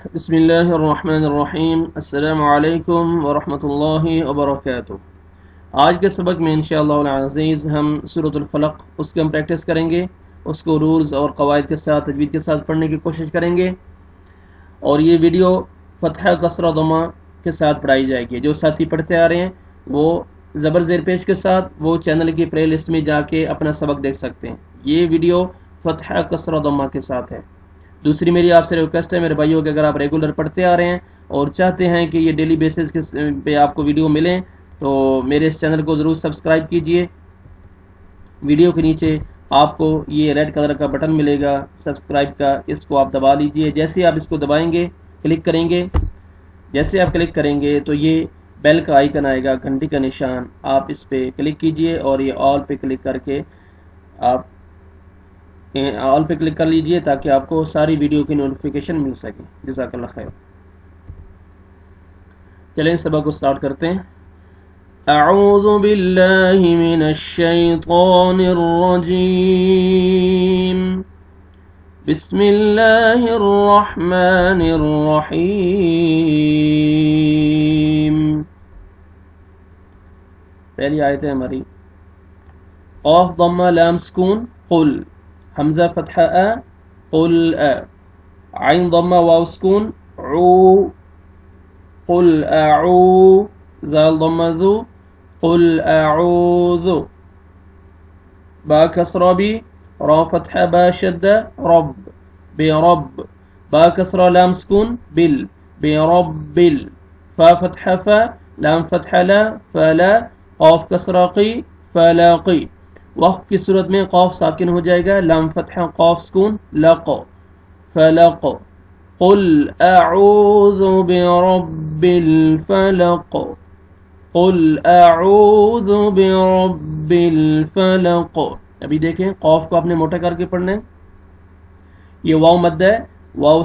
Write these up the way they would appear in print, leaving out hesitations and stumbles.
बिस्मिल्लाहिर्रहमानिर्रहीम। अस्सलामु अलैकुम वरहमतुल्लाहि वबरकातुहू। आज के सबक में इंशाअल्लाह अज़ीज़ हम सूरतुल फलक उसकी हम प्रैक्टिस करेंगे, उसको रूल्स और कवायद के साथ तजवीद के साथ पढ़ने की कोशिश करेंगे। और ये वीडियो फ़तह कसरा दमा के साथ पढ़ाई जाएगी। जो साथी पढ़ते आ रहे हैं वो ज़बर ज़ेर पेश के साथ वो चैनल की प्ले लिस्ट में जाके अपना सबक देख सकते हैं। ये वीडियो फ़तह कसरा दमा के साथ है। दूसरी मेरी आपसे रिक्वेस्ट है मेरे भाइयों कि अगर आप रेगुलर पढ़ते आ रहे हैं और चाहते हैं कि ये डेली बेसिस पे आपको वीडियो मिलें तो मेरे इस चैनल को ज़रूर सब्सक्राइब कीजिए। वीडियो के नीचे आपको ये रेड कलर का बटन मिलेगा सब्सक्राइब का, इसको आप दबा लीजिए। जैसे आप इसको दबाएंगे, क्लिक करेंगे, जैसे आप क्लिक करेंगे तो ये बेल का आइकन आएगा, घंटी का निशान, आप इस पर क्लिक कीजिए और ये ऑल पे क्लिक करके आप ऑल पे क्लिक कर लीजिए ताकि आपको सारी वीडियो की नोटिफिकेशन मिल सके। जज़ाकल्लाह खैर। चलें सबक को स्टार्ट करते हैं। अऊज़ु बिल्लाहि मिनश शैतानिर रजीम। बिस्मिल्लाहिर रहमानिर रहीम। पहली आयत है हमारी। क़ाफ़ दम्मा लाम सुकून क़ुल, हमज़ा फ़तहा आ क़ुल आ, आइन दम्मा वाव सुकून ऊ क़ुल अऊ, ज़ाल दम्मा ज़ु क़ुल अऊज़ु, बा कसरा बी, रा फ़तहा बा शद्दा रब बेरब, बा कसरा लाम सुकून बिल बेरब्बिल, फा फ़तहा फ़ा, लाम फ़तहा ला फ़ला, क़ाफ़ कसरा क़ी फ़लाक़ी। वक़्फ़ की सूरत में क़ाफ़ साकिन हो जाएगा, लाम फ़तहा क़ाफ़ सुकून लक़ फ़लक़। क़ुल अऊज़ु बिरब्बिल फ़लक़, क़ुल अऊज़ु बिरब्बिल फ़लक़। अभी देखें क़ाफ़ को आपने मोटा करके पढ़ना है। ये वाव मद है, वाव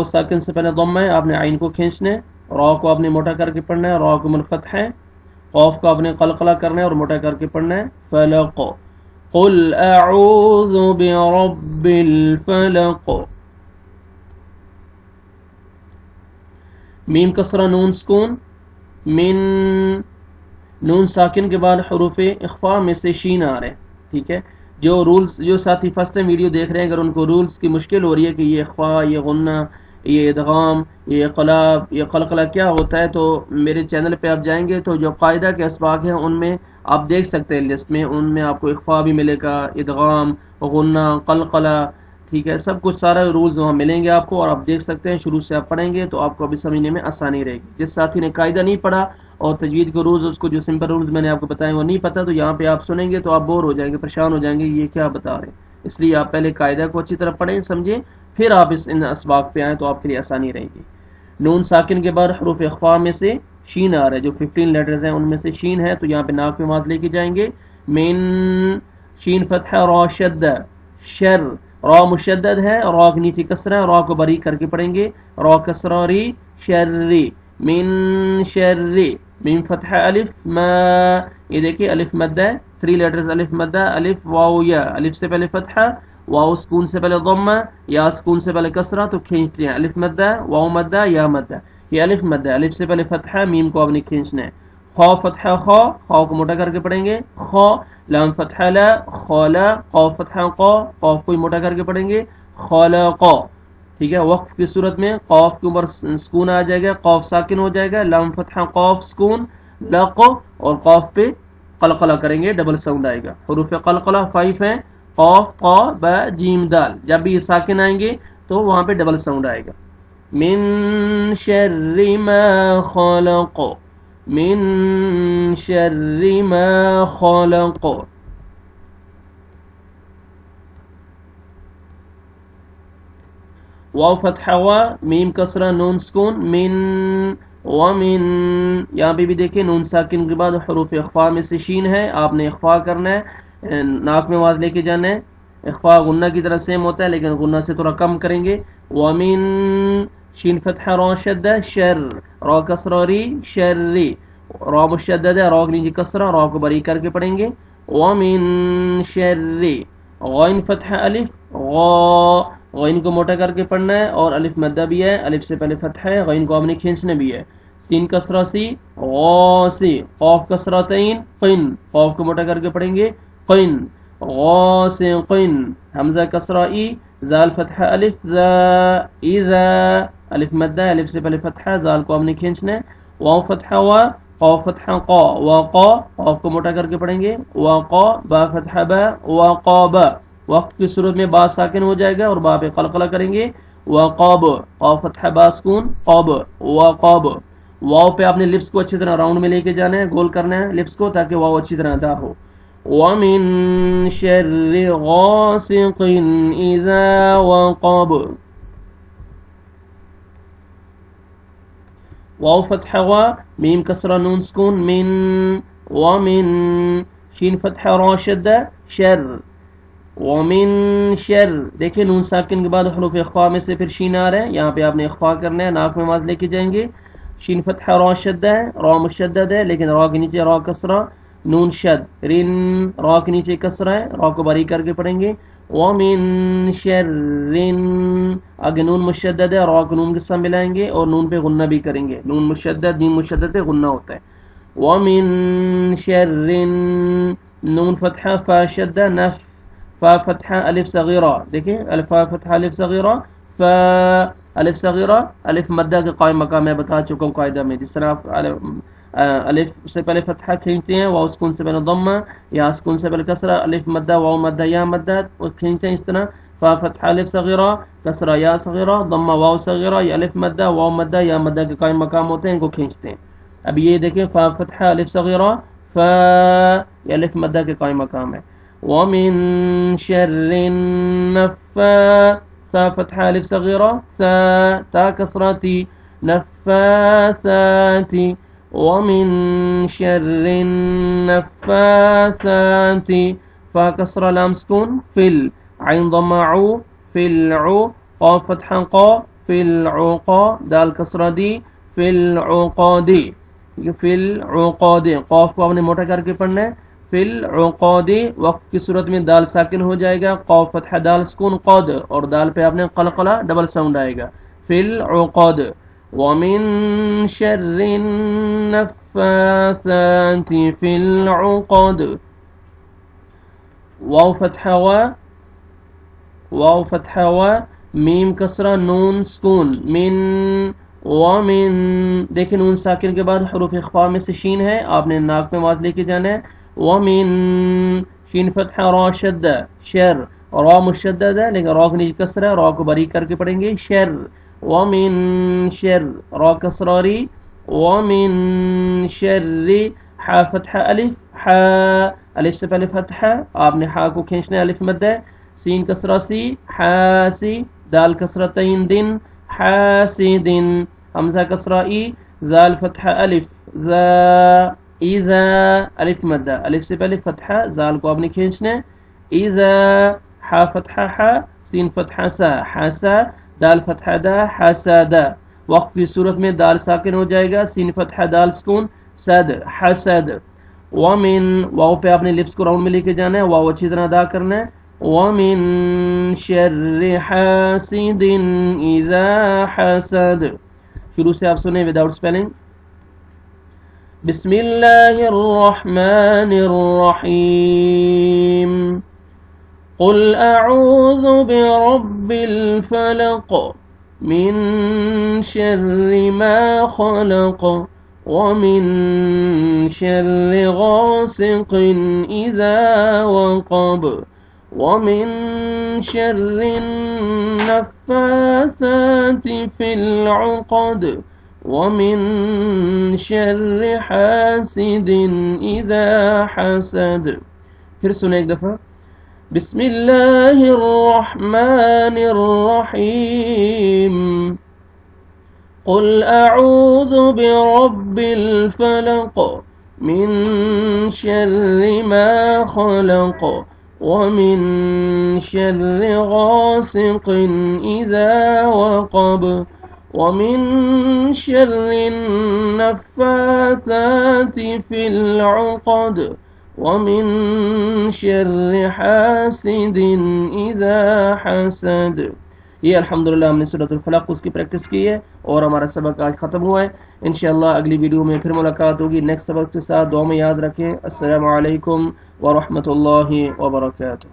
साकिन से पहले दम्मा है, आपने आइन को खींचना है। रा को आपने मोटा करके पढ़ना है, रा को मुनफ़तह है। क़ाफ़ को आपने क़लक़ला करना है और मोटा करके पढ़ना है, फ़लक़। क़ुल अऊज़ु बिरब्बिल फ़लक़। मीम कसरा नून सुकून मिन, नून साकिन के बाद हुरूफ़ इख़्फ़ा में से शीन आ रहे हैं। ठीक है, जो रूल्स, जो साथी फर्स्ट टाइम वीडियो देख रहे हैं अगर उनको रूल्स की मुश्किल हो रही है कि ये इख़्फ़ा, ये गुन्ना, ये इदगाम, ये क़लाब, ये क़लक़ला क्या होता है, तो मेरे चैनल पे आप जाएंगे तो जो कायदा के असबाक हैं उनमें आप देख सकते हैं लिस्ट में, उनमें आपको इख़्फ़ा भी मिलेगा, इदगाम, गुन्ना, क़लक़ला, ठीक है, सब कुछ सारा रूल्स वहाँ मिलेंगे आपको और आप देख सकते हैं। शुरू से आप पढ़ेंगे तो आपको अभी समझने में आसानी रहेगी। जिस साथी ने कायदा नहीं पढ़ा और तजवीद के रूल्स, उसको जो सिंपल रूल्स मैंने आपको बताए वो नहीं पता, तो यहाँ पे आप सुनेंगे तो आप बोर हो जाएंगे, परेशान हो जाएंगे, ये क्या बता रहे हैं। इसलिए आप पहले कायदा को अच्छी तरह पढ़ें, समझें, फिर आप इन असबाक पे आएँ तो आपके लिए आसानी रहेगी। नून साकिन के बाद हुरूफ़ इख़्फ़ा में से शीन आ रहा है, जो 15 लेटर्स हैं उनमें से शीन है, तो यहाँ पे नाक पे मात लेके जाएंगे। मिन, शीन फ़तहा, रा शद्दा, शर, रा मुशद्दद है, रा के नीचे कसरा, रा को बरी करके पढ़ेंगे, रा कसरा री शर्री, मिन शर्री, मीम फ़तहा अलिफ मा, ये देखिए अलिफ मद्दा है, 3 लेटर्स अलिफ मद्दा, अलिफ वाव या, अलिफ से पहले फ़तहा, वाव सुकून से पहले दम्मा, या सुकून से पहले कसरा, तो खींचते हैं, अलिफ मद्दा, वाव मद्दा, या मद्दा, ये अलिफ मद्दा, अलिफ से पहले फ़तहा, मीम को आपने खींचना है। खा फ़तहा खा, खा को मोटा करके पढ़ेंगे, खा, लाम फ़तहा ला ख़ला, क़ाफ़ फ़तहा क़ा, क़ाफ़ को मोटा करके पढ़ेंगे, ख़लक़ा। ठीक है, वक़्फ़ की सूरत में क़ाफ़ के ऊपर सुकून आ जाएगा, क़ाफ़ साकिन हो जाएगा, लाम फ़तहा क़ाफ़ सुकून लक़, और क़ाफ़ पे क़लक़ला करेंगे, डबल साउंड आएगा। हुरूफ़ क़लक़ला 5 हैं, क़ाफ़ क़ा बा जीम दाल, जब भी ये साकिन आएंगे तो वहाँ पे डबल साउंड आएगा। मिन शर्रि मा ख़लक़, मिन शर्रि मा ख़लक़। वाव फ़तहा वा, मीम कसरा नून सुकून मिन व मिन, यहाँ पे भी देखिए नून साकिन के बाद हुरूफ़ इख़्फ़ा में से शीन है, आपने इख़्फ़ा करना है, नाक में आवाज़ लेके जाना है। इख़्फ़ा गुन्ना की तरह सेम होता है लेकिन गुन्ना से थोड़ा कम करेंगे। व मिन, शीन फ़तहा रा शद्दा शर, रा कसरा री शर्री, रा मुशद्दद है, रा के नीचे कसरा, रा को बरी करके पढ़ेंगे। व मिन शर्री, गैन फ़तहा अलिफ गा, غین کو موٹا کر کے پڑھنا ہے اور الف مدہ بھی ہے، الف سے پہلے فتح ہے، غین کو آپ نے کھینچنا بھی ہے. سین کسرہ سی غاسی، قاف کسرہ تین قن، قاف کو موٹا کر کے پڑھیں گے قن غاسقن. حمزہ کسرہ ای، زال فتح الف ذا اذا، الف مدہ ہے، الف سے پہلے فتح ہے، زال کو آپ نے کھینچنا ہے. واو فتح وا، قاف فتح قا، وقا، قاف کو موٹا کر کے پڑھیں گے وقا، با فتح با، وقاب. وقت کی صورت میں با ساکن ہو جائے گا اور با پہ قلقلہ کریں گے وقاب، قاف فتح با سکون قاب، وقاب. واو پہ آپ نے لپس کو اچھی طرح راؤنڈ میں لے کے جانا ہے، گول کرنا ہے لپس کو تاکہ واو اچھی طرح ادا ہو. وَمِن شَرِّ غَاسِقٍ إِذَا وَقَبَ. واو فتح وا، میم کسرہ نون سکون من، ومن، شین فتح را شدہ شر، ومن شر. دیکھیں نون ساکن کے بعد حروف اخفاء میں سے پھر شین آ رہا ہے، یہاں پہ آپ نے اخفاء کرنا ہے، ناک میں ماز لے کے جائیں گے. شین فتح را شدہ ہے، را مشدد ہے لیکن را کے نیچے را کسرہ، نون شد رن، را کے نیچے کسرہ ہے، را کو باریک کر کے پڑھیں گے ومن شر، آگے نون مشدد ہے، را کو نون کے ساتھ ملائیں گے اور نون پہ غنہ بھی کریں گے، نون مشدد نیم مشدد پہ غنہ ہوتا ہے. ومن شر، نون فتحہ فا شدہ نف، فا فتحہ الف صغیرہ، دیکھیں الف فا فتحہ الف صغیرہ، فا الف صغیرہ، الف مدہ کے قائم مقام میں بتا چکا ہوں قاعدہ میں، جس طرح الف سے پہلے فتحہ کھینچتے ہیں، واو سکون سے پہلے ضمہ، یا سکون سے پہلے کسرہ، الف مدہ واو مدہ یا مدہ کھینچتے ہیں اس طرح. فا فتحہ الف صغیرہ، کسرہ یا صغیرہ، ضمہ واو صغیرہ، یا الف مدہ واو مدہ یا مدہ کے قائم مقام ہوتے ہیں، ان کو کھینچتے ہیں. اب یہ دیکھیں فا فتحہ الف صغیرہ، فا، یہ الف مدہ کے قائم مقام ہے. ومن شر النفاثات، سا فتحہ الف صغیرہ، سا، تا کسرہ تی، نفاثات. ومن شر النفاثات، فا کسرہ لام سکون فل، عین ضمہ عو، فل عو، قاف فتحہ قا، فل عقا، دال کسرہ دی، فل عقادی، فل عقادی. قاف کو آپ نے موٹا کر کے پڑھنا ہے فل عقادی. وقت کی صورت میں دال ساکن ہو جائے گا، قاف فتح دال سکون قد، اور دال پہ آپ نے قلقلہ ڈبل ساؤنڈ آئے گا فل عقاد. ومن شر النفاثات فی العقد. واو فتح وا، واو فتح وا، میم کسرہ نون سکون من، ومن. دیکھیں نون ساکن کے بعد حروف اخفاء میں سے شین ہے، آپ نے ناک میں آواز لے کے جانا ہے. ومن، شین فتح را شدہ شر، را مشدد ہے لیکن را کے نیچے کسرہ ہے، را کو باریک کر کے پڑھیں گے شر. ومن شر، را کسراری، ومن شر، حا فتح الف، حا، الف سے پہلے فتح ہے، آپ نے حا کو کھینچنا ہے، الف مد ہے. سین کسرہ سی، حاسی، دال کسرہ تین دن، حاسدن. حمزہ کسرہ ای، زال فتح الف، ذا، اذا، الف مدہ، الف سے پہلے فتحہ، زال کو آپ نے کھینچنا ہے اذا. حا فتحہ حا، سین فتحہ سا، حاسا، دال فتحہ دا، حاسدا. وقت کی صورت میں دال ساکن ہو جائے گا، سین فتحہ دال سکون سد، حسد. ومن، واو پہ آپ نے لپس کو راؤنڈ میں لے کے جانا ہے، واو اچھی طرح ادا کرنا ہے. ومن شر حاسد اذا حسد. شروع سے آپ سنیں وداؤٹ سپیلنگ. بسم اللہ الرحمن الرحیم. قل اعوذ برب الفلق من شر ما خلق ومن شر غاسق اذا وقب ومن شر النفاثات في العقد ومن شر حاسد اذا حسد. پھر سنیں ایک دفعہ. بسم اللہ الرحمن الرحیم. قل اعوذ برب الفلق من شر ما خلق ومن شر غاسق اذا وقب ومن شر النفاثات في العقد ومن شر حاسد اذا حسد. یہ الحمدللہ ہم نے سورۃ الفلق اس کی پریکٹس کی ہے اور ہمارا سبق آج ختم ہوا ہے. انشاءاللہ اگلی ویڈیو میں پھر ملاقات ہوگی نیکسٹ سبق کے ساتھ. دعا میں یاد رکھیں. السلام علیکم ورحمۃ اللہ وبرکاتہ.